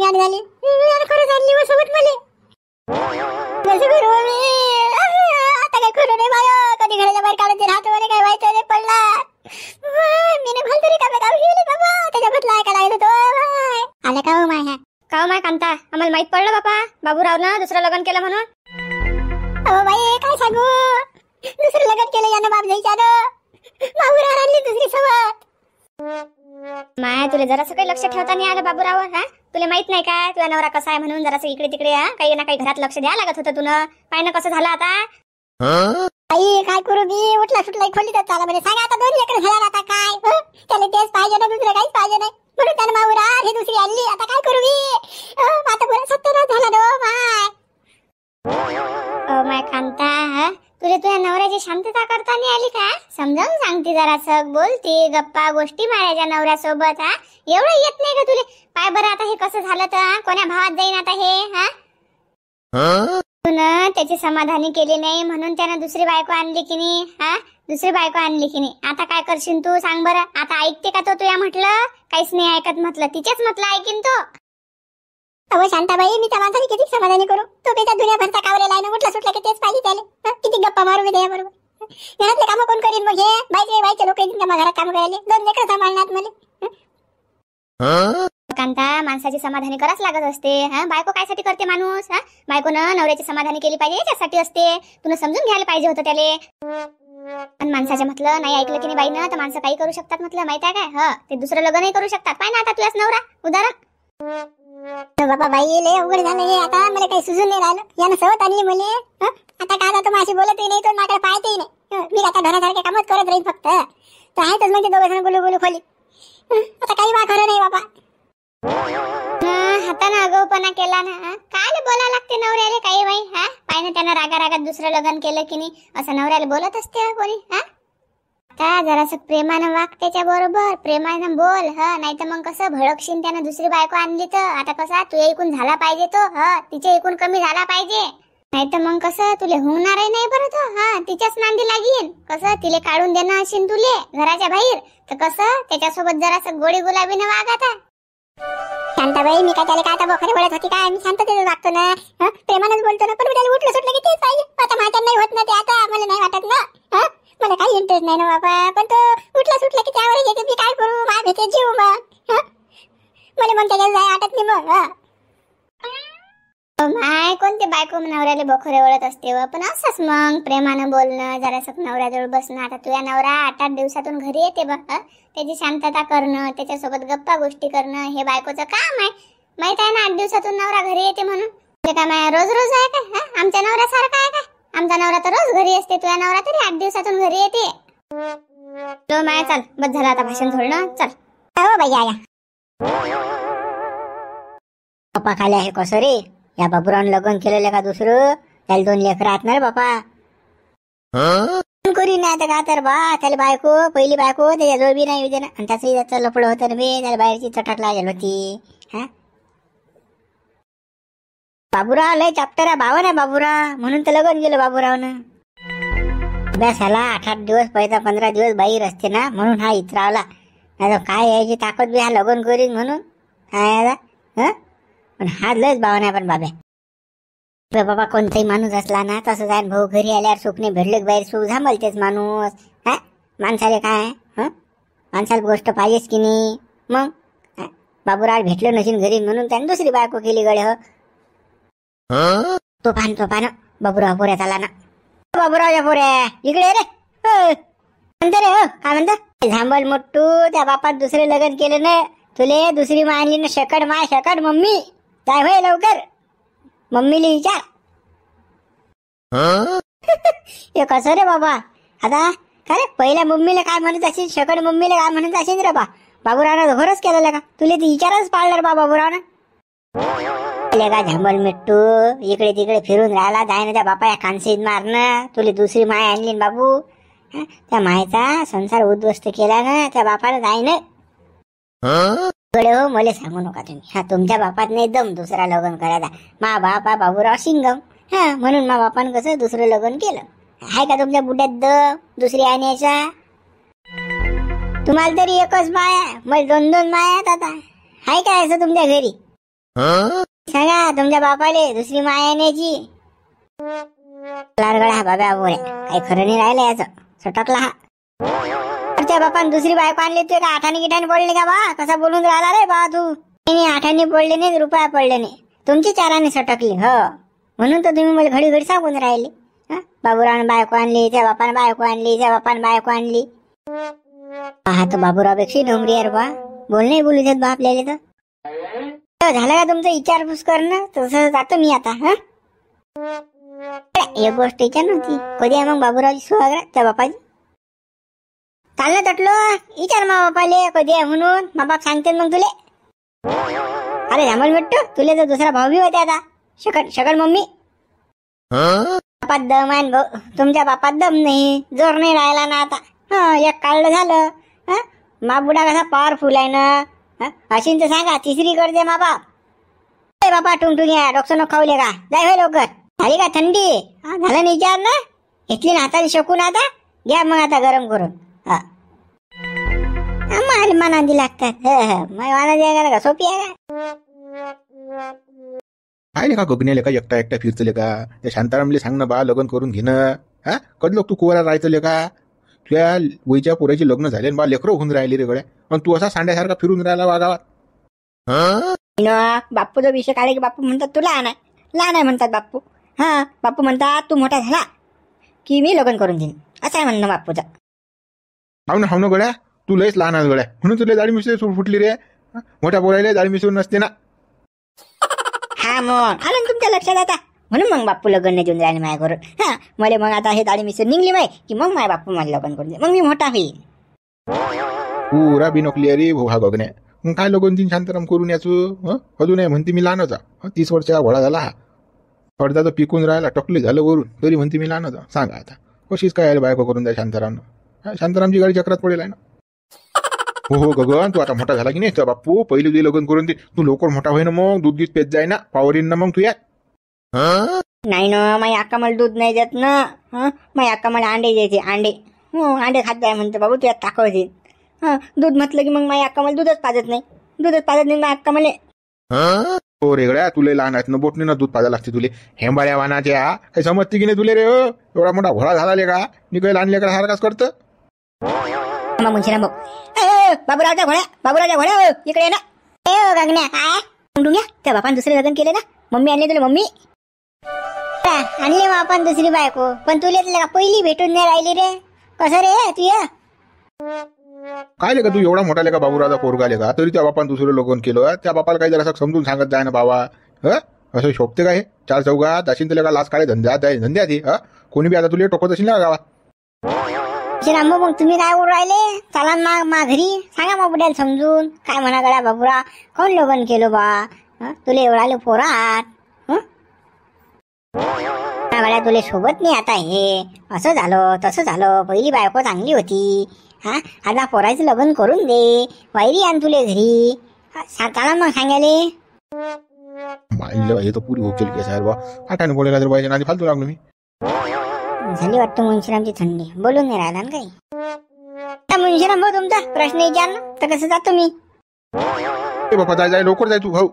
लाट झाली. खरंच आणली व सोबत मले. कसं करू मी? आता काय करू रे बाया? कधी घराच्या बाहेर काढून ते राहतो काय व्हायचं रे पडला. मी भाल तरी का गाव गेली बाबा. त्याच्या बदला ऐका लागत होतो. आले का हो माय? का माय कांता, आम्हाला माहित पडलं बापा बाबूरावनं दुसरं लग्न केलं म्हणून. अहो बाई काय सांगू, दुसरं लग्न केलं यानं बाप जायच्यानं. बाबूराव आणली दुसरी सोबत. माय तुला जरासं काही लक्ष ठेवता नाही आलं बाबूरावर. हा तुला माहित नाही काय तुझा नवरा कसा आहे म्हणून? जरासं इकडे तिकडे काही ना काही घरात लक्ष द्या लागत होतं तुला. पाय ना कसं झालं आता. आई काय करू मी? उठला सुटला खोली तर चाला बरे. सांगा आता 2 लेकर झाला आता काय? त्याला तेच पाहिजे ना, दुसरं काहीच पाहिजे नाही म्हणून त्यानं बाबूराव हे दुसरी आणली. आता काय करू मी? आता बरं सत्यानाश झाला no my. Oh my Kanta, हा तुला तुझ्या नवऱ्याची शांतता करता नाही आली का? समजावून सांगते जरासं, बोलते, गप्पा गोष्टी मारायच्या नवऱ्यासोबत. हा एवढं येत नाही का तुले? पाय बरं आता हे कसं झालं तर कोण्या भावात जाईन आता हे. हा तुनं त्याची समाधानी केली नाही म्हणून त्यानं दुसरी बायको आणली की नाही. हा दुसरी बायको आणली की नाही. आता काय करशील तू सांग बरं? आता ऐकते का तो तुया म्हटलं? काहीच नाही ऐकत म्हटलं. तिचेच म्हटलं ऐकीन तो. अहो शांताबाई, मी त्या माणसाने किती समाधानी करू? तो त्याच्या दुनियाभरचा कावलेला आहे ना. उठला सुटला की तेच पाहिजे त्याला. किती गप्पा मारू मी त्याबरोबर. घरातले कामं कोण करीन मग? हे बायचे लोक येतील का घरात काम करायला? 2 लेकर सांभाळण्यात मला. कांता, माणसाची समाधानी कराच लागत असते. हा बायको कायसाठी करते माणूस? हा बायकोनं नवऱ्याची समाधानी केली पाहिजे त्यासाठी असते. तुला समजून घ्यायला पाहिजे होतं त्याले. पण माणसाच्या म्हटलं नाही ऐकलं की नाही बाईनं तर माणसं काही करू शकतात म्हटलं. माहित आहे काय? हा ते दुसरं लग्नही करू शकतात. पाय ना आता तुझ्याच नवरा उदाहरण. बाबा बाई लय अवघड झालं हे. आता मला काही सुचून नाही राहिलं. यानं सवत आणली मले. आता काय आता माझी बोलतही नाही तो माझ्याकडे पाहतही नाही. मी आता घरासारखे कामच करत राहील फक्त. तर आहेतच म्हणजे 2 जण बोलू खोली. आता काही वा खरं नाही बाबा. हातानं आगाऊपणा केला ना. काय बोलायला लागते नवऱ्याला काही बाई. हा पाय ना त्यानं रागात दुसरं लग्न केलं की नाही असं नवऱ्याला बोलत असते कोणी. हा आता जरासं प्रेमानं वाग त्याच्या बरोबर. प्रेमानं बोल. हा नाही तर मग कसं भडकशीन त्यानं दुसरी बायको आणली तर. आता कसा तुझ्या ऐकून झाला पाहिजे तो. हा तिच्या ऐकून कमी झाला पाहिजे. नाही तर मग कसं तुले होणारही नाही बरं तो. हा तिच्याच नांदी लागीन. कसं तिले काढून देणं असेल तुले घराच्या बाहेर तर कसं त्याच्यासोबत जरासं गोडी गुलाबीनं वाग आता. शांताबाई, मी काय त्याला काय आता बोखरे बोलत होती काय? मी शांततेने वागतो ना. प्रेमानच बोलतो ना. पण त्याला उठलं सुटलं की तेच पाहिजे. आता माझ्या नाही होत ना ते. आता मला नाही वाटत ना. मला काही इंटरेस्ट नाही ना बाबा. पण तो उठला सुटला की त्यावर येते. मी काय करू? माझ्या भेटे जीव मग. मला मग त्याच्यात जाय वाटत नाही मग. माय कोणते बायको नवऱ्याला बोखरे ओळत असते व. पण असंच मग प्रेमानं बोलणं, जरासं नवऱ्याजवळ बसणं. आता तुझ्या नवरा 8-8 दिवसातून घरी येते बघ. त्याची शांतता करणं, त्याच्यासोबत गप्पा गोष्टी करणं हे बायकोचं काम आहे. माहित आहे ना 8 दिवसातून नवरा घरी येते म्हणून. ते काय माय रोज रोज आहे का? आमच्या नवऱ्यासारखा आहे का? आमचा नवरा तर रोज घरी असते. तुझ्या नवरा तरी 8 दिवसातून घरी येते. तो माय चल बस झालं आता भाषण थोडं. चल हो बाई आया. पप्पा खाली आहे कसं रे? या बाबूरावनं लग्न केलेलं का दुसरं? त्याला 2 लेकर आहेत ना रे बापा. करी नाही आता का तर बा. त्याला बायको पहिली बायको त्याच्याजवळ बी नाही येऊ ना. आणि त्याचं लपड होतं ना बे. त्याला बाहेरची चटक लागेल होती. हा बाबूराव लय चाप्टर भावन आहे बाबूराव. म्हणून तर लग्न गेलं बाबूरावनं. अभ्यासाला 8-8 दिवस पहिला 15 दिवस बाहेर असते ना म्हणून हा इतरावला. नाही काय यायची ताकद बी हा लग्न करीन म्हणून. हा पण हा लयच भावन आहे. पण बाबा कोणताही माणूस असला ना तसं जाईन भाऊ. घरी आल्यावर सुख नाही भेटले बाहेर सुख झांबलतेच माणूस. हा माणसाला काय? माणसाला गोष्ट पाहिजेच की नाही. मग बाबूराव भेटलं नशीन घरी म्हणून त्याने दुसरी बायको केली गडे. तो पान बाबूराव पोऱ्यात आला ना. बाबूरावच्या पोऱ्या इकडे रे. म्हणते रे हो काय म्हणत? झांबल मोठू त्या बापात दुसरे लग्न केलं ना. तुले दुसरी मानली ना. शकड मम्मी काय होय लवकर. मम्मीला विचार. हे कसं रे बाबा? आता का रे पहिल्या मम्मीला काय म्हणत असेल? शकड मम्मीला काय म्हणत असेल रे बा? बाबूरावनं घरच केलेलं का? तुला ते विचारच पाळणार बा बाबूरावनं. का झांबल मिट्टू इकडे तिकडे फिरून राहिला. जाय ना त्या बापा या कानसीत मारणं. तुला दुसरी माय आणली ना बाबू. त्या मायचा संसार उद्ध्वस्त केला ना त्या बापाला. जाय ना कडे हो. मला सांगू नका तुम्ही. हा तुमच्या बापात नाही दम दुसरा लग्न करायचा. मा बापा बाबूराव सिंगम. म्हणून मा बापानं कसं दुसरं लग्न केलं. आहे का तुमच्या बुड्यात दम दुसरी आणण्याचा? तुम्हाला तरी एकच माया, मला 2-2 माया आहेत आता. आहे काय असं तुमच्या घरी? सांगा तुमच्या बापाले दुसरी माया येण्याची. लारगडा बाबा बोरे काही खरं नाही राहिलं याचं. सटकला हा. त्या बापान दुसरी बायको आणली तू का आठाने गिठाने पडले का बा? कसा बोलून राहिला रे बा तू? नाही आठाने पडले नाही रुपया पडले नाही, तुमची चाराने सटकली. हो म्हणून तर तुम्ही मला घडी घडी सांगून राहिले. बाबूरावने बायको आणली, त्या बापाने बायको आणली, त्या बापाने बायको आणली. हा तर बाबूरावपेक्षा डोंगरी यार बा. बोल नाही बोलू देत बा आपल्याला. तर झालं का तुमचं विचारपूस करणं? तसं जातो मी आता. हा एक गोष्ट विचार नव्हती कधी आहे मग बाबूरावची सुहागरा त्या बापाची? चाललं तटलो विचार मा बापाले कधी आहे म्हणून. मा बाप सांगते मग तुले. अरे झामल भेटतो तुले तर दुसरा भाऊ बी होते आता. शकड मम्मी. बापात दम आहे तुमच्या बापात दम नाही, जोर नाही राहिला ना आता. एक काढलं झालं. मा बुडा कसा पॉवरफुल आहे ना. अशीन तर सांगा तिसरी करते मा बाप. बापा टुंगटुंग या डोकसं न खावले का? जाय होय लवकर. झाली का थंडी? झालं नाही विचार ना. घेतली ना हाताने शकून आता. घ्या मग आता गरम करून. मला मनांदी लागतात. मग का सोपी आहे का? काय का गगनेले का एकटा एकटा फिरतले का? त्या शांतारामले सांग ना बा लग्न करून घेणं. कधी लोक तू कुवारा राहायचं का? तुझ्या वयच्या पोराची लग्न झाले बा लेकरं होऊन राहिले रे गड्या. पण तू असा सांड्यासारखा फिरून राहिला बा गावात. बाप्पूचा विषय काढे की बाप्पू म्हणतात तू लहान आहे, लहान आहे म्हणतात बाप्पू. बाप्पू म्हणतात तू मोठा झाला की मी लग्न करून देईन, असं आहे म्हणणं बाप्पूचं. हाव ना गड्या, तू लयच लहान आहेस गड्या म्हणून तुला जाळी मिसळी फुटली रे. मोठ्या पोरायला जाळी मिसळून नसते ना. मग आलं ना तुमच्या लक्षात आता. म्हणून मग बाप्पू लग्न नाही देऊन राहिले माझ्या घरून. मला मग आता हे दाढी मिसळून निघली माय की मग माझ्या बाप्पू मला लग्न करून दे, मग मी मोठा होईल. पुरा बिनोकली अरे भो हा गगण्या. मग काय लगून तीन शांताराम करून याचो. अजून आहे म्हणते मी लहानच. 30 वर्षाचा घोडा झाला हा. पडदा तर पिकून राहिला, टकली झालं वरून, तरी म्हणते मी लहानच. सांगा आता कशीच काय आली बायको करून द्या शांतारामनं. शांतारामची गाडी चक्रात पडेल आहे ना. हो गगन, तू आता मोठा झाला की नाही तर बाप्पू पहिली तुझे लग्न करून दे. तू लवकर मोठा होई ना, मग दूध गीत पेत जाय ना, पावर येईन ना मग तू यात. नाही ना माझी अक्का मला दूध नाही देत ना. माझी अक्का मला अंडे देते. अंडे खात जाय म्हणते बाबू, तू यात ताकद येईल. दूध म्हटलं की मग माझी अक्का मला दूधच पाजत नाही. माझी अक्का मला. हो रेगड्या, तुले लहान आहेत ना, बोटने ना दूध पाजायला लागते तुले. हेंबाळ्या वानाच्या काही समजते की नाही तुले रे. एवढा मोठा घोडा झाला का निकल आणले का सारखाच करतं. मग मुंशीराम भाऊ, बाबूरावच्या घोड्या इकडे ना. गगन्या काय म्हणून घ्या त्या बापान दुसरे लग्न केले ना. मम्मी आणली तुला. मम्मी आणली मग आपण दुसरी बायको. पण तुला का पहिली भेटून नाही राहिली रे. कसं रे तू ये काय ले का तू एवढा मोठा ले का बाबूराजा पोरगा ले का, तरी त्या बापान दुसरं लग्न केलं. त्या बापाला काही जरा समजून सांगत जाय ना बाबा. असं शोभते काय? 4 चौघात असेल तुला का लाच काळे धंद्यात कोणी बी आता तुला टोकत असेल ना गावात. रामभाऊ मग तुम्ही काय बोलून राहिले? चला ना मा घरी सांगा मग बुड्याला समजून. काय म्हणा गड्या बाबूरा कोण लग्न केलं बा? तुला एवढा आले पोरात गड्या, तुला सोबत नाही आता. हे असं झालं तसं झालं. पहिली बायको चांगली होती. आता पोराचं लग्न करून दे, वायरी आण तुले घरी. चला मग सांगायले. हे तर पुरी होईल की साहेब बा. आठाने बोलायला तर पाहिजे ना, फालतू लागलो मी. झाली वाटतं मुंशीरामची थंडी. बोलून नाही राहिला ना काही. मुंशीराम भाऊ तुमचा प्रश्न विचार ना, तर कसं जातो मी. बापा जाय लवकर जाय तू. भाऊ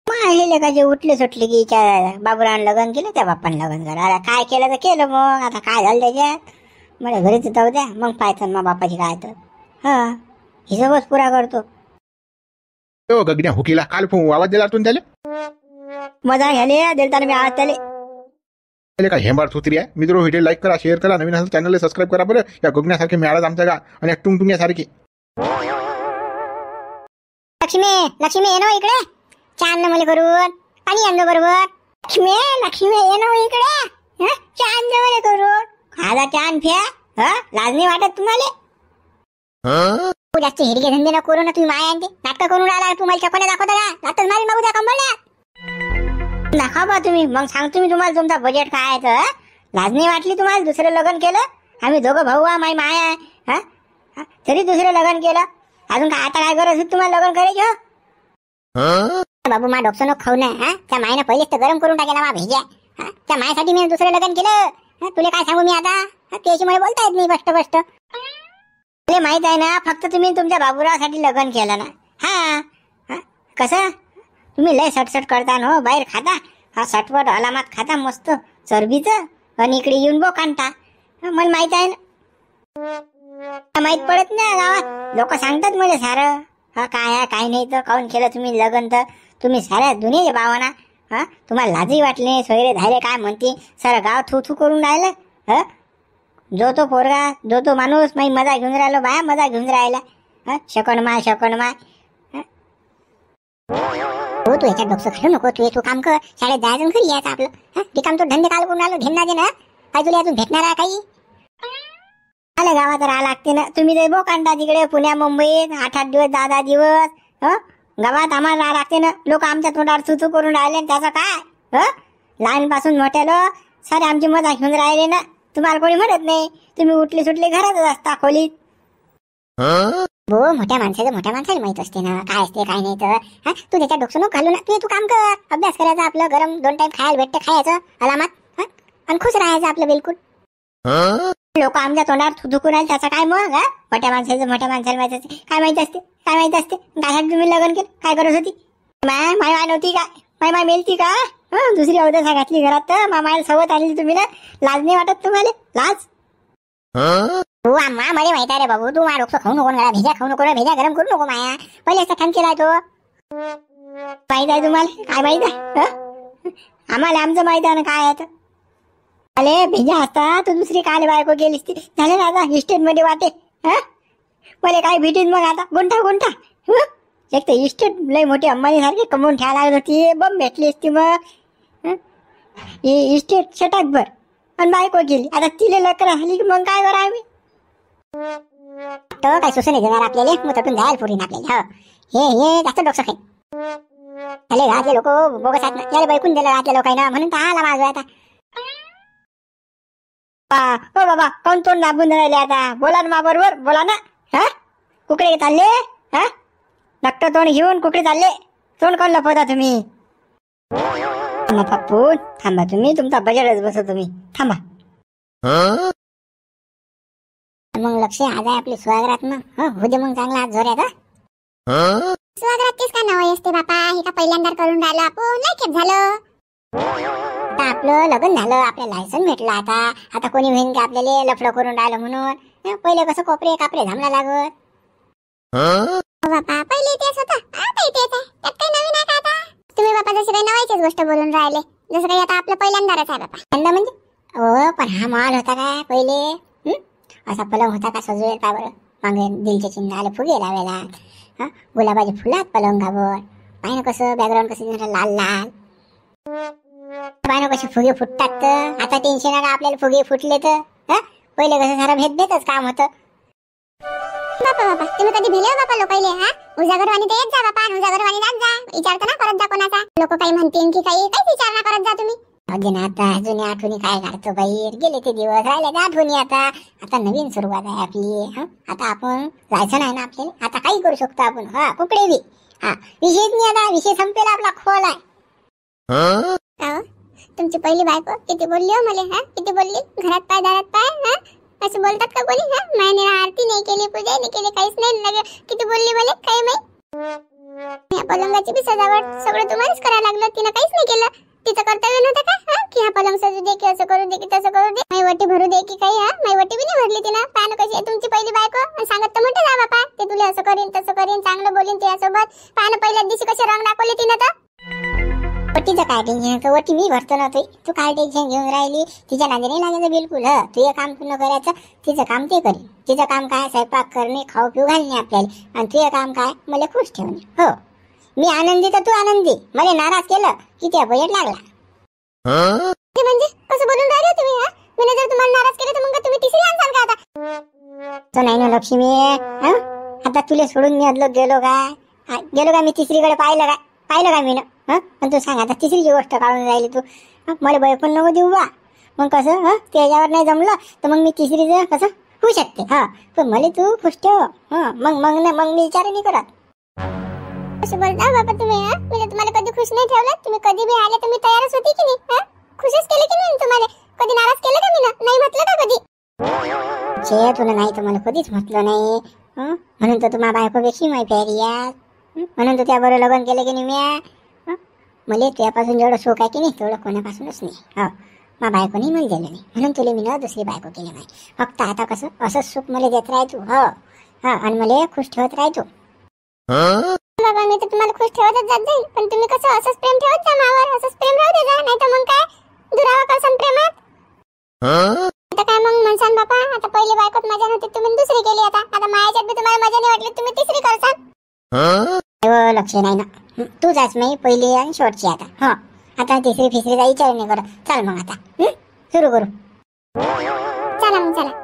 हे लेखाचे उठले सुटले की बाबूरावने लग्न केलं, त्या बाप्पाने लग्न करा. काय केलं तर केलं. मग आता काय झालं त्याच्यात? मला घरीच जाऊ द्या, मग पाहतो मग बापाची काय तर. हिशोबच पुरा करतो. गगड्या हुकीला काल आवाज दिला तुम्ही त्याला. मजा घ्याले देताना मी आवाज त्याले का हेंबार थोत्री आहे. मित्र व्हिडिओ लाईक करा, शेअर करा, नवीन असेल चॅनलला सबस्क्राईब करा बरं. या गगण्यासारखे मिळाला आमच्या का आणि टुंगटुंग्यासारखी. लक्ष्मी ये ना इकडे. छान ना मला करून पाणी आणलं बरोबर. लक्ष्मी ये ना इकडे. छान जेवण करून खाजा छान फ्या. लाज नाही वाटत तुम्हाला? जास्त हिरगे धंदे न करू ना. तुम्ही माया आणते नाटक करून राहिला. तुम्हाला चपल्या दाखवता का? नाटक मारी मागू द्या कंबळल्या. दाखवा बा तुम्ही, मग सांगतो मी तुम्हाला तुमचा बजेट काय आहे तर. लाज नाही वाटली तुम्हाला? दुसरं लग्न केलं. आम्ही दोघं भाऊ आहे, माई माया आहे. तरी दुसरं लग्न केलं. अजून काय आता काय गरज होती तुम्हाला लग्न करायची? बाबू मा डोकसं नको खाऊ नये. त्या मायनं पहिलेच तर गरम करून टाकेला मा भेजा. त्या मायासाठी मी दुसरं लग्न केलं. तुला काय सांगू मी आता? त्याची मला बोलता येत नाही स्पष्ट. तुला माहित आहे ना, फक्त तुम्ही तुमच्या बाबूरावासाठी लग्न केलं ना. कसं तुम्ही लय सटसट करता ना हो, बाहेर खाता हा सटपट हलामात खाता मस्त चरबीचं आणि इकडे येऊन बो कांटा. मला माहित आहे ना, माहित पडत नाही गावात, लोक सांगतात मला सारं हा काय आहे काय नाही तर काऊन केलं तुम्ही लग्न तर तुम्ही साऱ्या दुनियेचे भावना. हा तुम्हाला लाजही वाटले सोयरे धायरे काय म्हणते सारं गाव थू थू करून राहिलं. ह जो तो पोरगा जो तो माणूस माझी मजा घेऊन राहिलो बाया मजा घेऊन राहिला. हा शकण माय हो तू याच्यात डोकं घालू नको. तू काम कर शाळेत जायचं घरी यायचं आपलं. हा काम तो धंदे काल करून राहिलो घेणार दे ना काय तुला अजून भेटणार आहे काही. आले गावात राहा लागते ना तुम्ही ते बोकांडा तिकडे पुण्या मुंबईत 8-8 दिवस 10-10 दिवस. गावात आम्हाला राहा लागते ना. लोक आमच्या तोंडावर चुचू करून राहिले त्याचं काय. लहानपासून मोठ्यालो सारे आमची मजा घेऊन राहिले ना. तुम्हाला कोणी म्हणत नाही. तुम्ही उठले सुटले घरातच असता खोलीत. हो मोठ्या माणसाला माहित असते ना काय असते काय नाही तर. हा तू त्याच्या डोकं नको घालू ना. तू काम कर अभ्यास करायचा आपलं गरम 2 टाइम खायला भेटते खायचं अलामात आणि खुश राहायचं आपलं बिलकुल. लोक आमच्या तोंडावर थुकून राहिले त्याचा काय मग. मोठ्या माणसाला माहित असते काय माहित असते काय तुम्ही लग्न केलं काय करत होती. माय नव्हती काय माय मेलती का. दुसरी अवदसा घातली घरात तर मामाला सवत आली तुम्ही ना. लाज नाही वाटत तुम्हाला लाज. हो आम्हा मला माहित आहे रे बाबू. तू माझ्या डोकं खाऊ नको मला भेजा खाऊ नको भेजा गरम करू नको माया. पहिले असं काम केलाय तो माहित आहे तुम्हाला काय माहित आहे. आम्हाला आमचं माहित आहे ना काय आहे. अरे भेजा असता तू दुसरी काल बायको गेलीस ती झाले ना आता इस्टेट मध्ये वाटे. मला काय भेटेन मग आता गुंठा एक तर इस्टेट लय मोठी अंबानी सारखी कमवून ठेवायला लागत होती. बम भेटली असती मग इस्टेट छटाकभर आणि बायको गेली आता तिला लकर आली की मग काय करा आम्ही. तो काय सुसने देणार आपल्याला मग तटून जायला पुरीन आपल्याला. हे जास्त डोकं खाईन. अरे घरातले लोक बोगस आहेत ना याला बैकून दिलं घरातल्या लोकांना म्हणून तर आला माझं आता. हो बाबा कोण तोंड दाबून राहिले आता. बोला ना मा बरोबर बोला ना. कुकडे चालले डॉक्टर तोंड घेऊन कुकडे चालले. तोंड कोण लपवता तुम्ही. पप्पू थांबा तुम्ही तुमचा बजेटच बसव तुम्ही थांबा. मग लक्ष आज आहे आपली स्वागरात मग हो दे मग चांगला आज जोऱ्यात. स्वागरात तेच काय नाव असते बापा. हे का पहिल्यांदा करून राहिलो आपण नाही खेप झालं. आता आपलं लग्न झालं आपलं लायसन भेटलं. आता कोणी होईन की आपल्याला लफडं करून राहिलं म्हणून. पहिले कसं कोपरे कापरे थांबला लागत. बापा पहिले तेच होतं आता तेच आहे. त्यात काही नवीन आहे का आता. तुम्ही बापा जसं काही नवायचीच गोष्ट बोलून राहिले जसं काही आता आपलं पहिल्यांदाच आहे बापा. यंदा म्हणजे हो पण हा माल होता काय पहिले. असा पलंग होता का सजवेल का बरं. मागे दिलचे चिन्ह आले फुगे लावायला. गुलाबाचे फुलात पलंगावर पाहिजे कसं बॅकग्राऊंड कसं लाल लाल. पाहिजे कसे फुगे फुटतात तर आता टेन्शन आहे आपल्याला फुगे फुटले तर. पहिले कसं सारं भेदच काम होतं. बापा तुम्ही कधी भेले हो बापा लोकाईले. उजागरवाणी तर येत जा बापा उजागरवाणी जात जा. विचारता ना करत जा कोणाचा. लोक काही म्हणतील की काही विचार ना करत जा तुम्ही. अजून आता जुन्या आठवणी काय काढतो बाहेर गेले ते दिवस राहिले त्या आठवणी. आता नवीन सुरुवात आहे आपली. आता आपण जायचं नाही ना आपल्याला. आता काही करू शकतो आपण. कुकडे बी विषयच नाही आता. विषय संपेला आपला खोल आहे. तुमची पहिली बायको किती बोलली हो मला. किती बोलली घरात पाय दारात पाय. असं बोलतात का कोणी. मैंने आरती नाही केली पूजा नाही केली काहीच नाही. किती बोलली मला काही माहित. या पलंगाची बी सजावट सगळं तुम्हालाच करायला लागलं. तिनं काहीच नाही केलं. तिचं कर्तव्य नव्हतं का की हा पलंग सजू दे की असं करू दे की तसं करू दे. माई वटी भरू दे की काही. माई वटी बी नाही भरली तिनं. पाहणं कशी आहे तुमची पहिली बायको. सांगत तर म्हणते जा बापा ते तुला असं करीन तसं करीन चांगलं बोलीन तुझ्यासोबत. पाहणं पहिल्याच दिवशी कसे रंग दाखवले तिनं तर. वटीचं काय टेन्शन. वटी मी भरतो ना तू काय टेन्शन घेऊन राहिली. तिच्या नांदी नाही लागायचं बिलकुल. तू हे काम पूर्ण करायचं. तिचं काम ते करेन. तिचं काम काय स्वयंपाक करणे खाऊ पिऊ घालणे आपल्याला. आणि तुझं काम काय मला खुश ठेवणे. हो मी आनंदी तर तू आनंदी. मला नाराज केलं की त्या बजेट लागला. म्हणजे कसं बोलून राहिले तुम्ही. मी जर तुम्हाला नाराज केलं तर मग तुम्ही तिसरी आणसाल का आता. तो नाही ना लक्ष्मी. आता तुला सोडून मी अदलो गेलो का मी तिसरीकडे पाहिलं का मी ना. पण तू सांग आता तिसरीची गोष्ट काढून राहिली तू. मला भय पण नको देऊ बा. मग कसं त्याच्यावर नाही जमलं तर मग मी तिसरीचं कसं होऊ शकते. पण मला तू खुश ठेव. मग मी विचार नाही करत. असं बोलता बाबा तुम्ही. मी तुम्हाला कधी खुश नाही ठेवलं. तुम्ही कधी बी आले तर मी तयारच होती की नाही. खुशच केलं की नाही तुम्हाला. कधी नाराज केलं का मी नाही म्हटलं का कधी. तुला नाही तर मला कधीच म्हटलं नाही. म्हणून तर तुम्हाला बायकोपेक्षा माहिती प्यारी यार. म्हणून तर त्याबरोबर लग्न केलं की नाही म्या. मला तुझ्यापासून जेवढं सुख आहे की नाही तेवढं कोणापासूनच नाही. हो, मा बायकोनी मला दिलं नाही म्हणून तुला मी ना दुसरी बायको केली नाही. फक्त आता कसं असंच सुख मला देत राह तू. हो हा, आणि मला खुश ठेवत राह तू. बाबा मी तर तुम्हाला खुश ठेवतच जात जाईल, पण तुम्ही कसं असंच प्रेम ठेवत जा मावर, असंच प्रेम राहू दे जा, नाही तर मग काय दुरावा करसान प्रेमात. आता काय मग म्हणसान बापा, आता पहिली बायकोत मजा नव्हती, तुम्ही दुसरी केली. आता मायाच्यात बी तुम्हाला मजा नाही वाटली, तुम्ही तिसरी करसान. लक्ष नाही ना. तूच आहेस मी पहिली आणि शेवटची आता. हो, आता तिसरी फिसरीचा विचार नाही करत. चल मग आता सुरू करू. चला मग चला.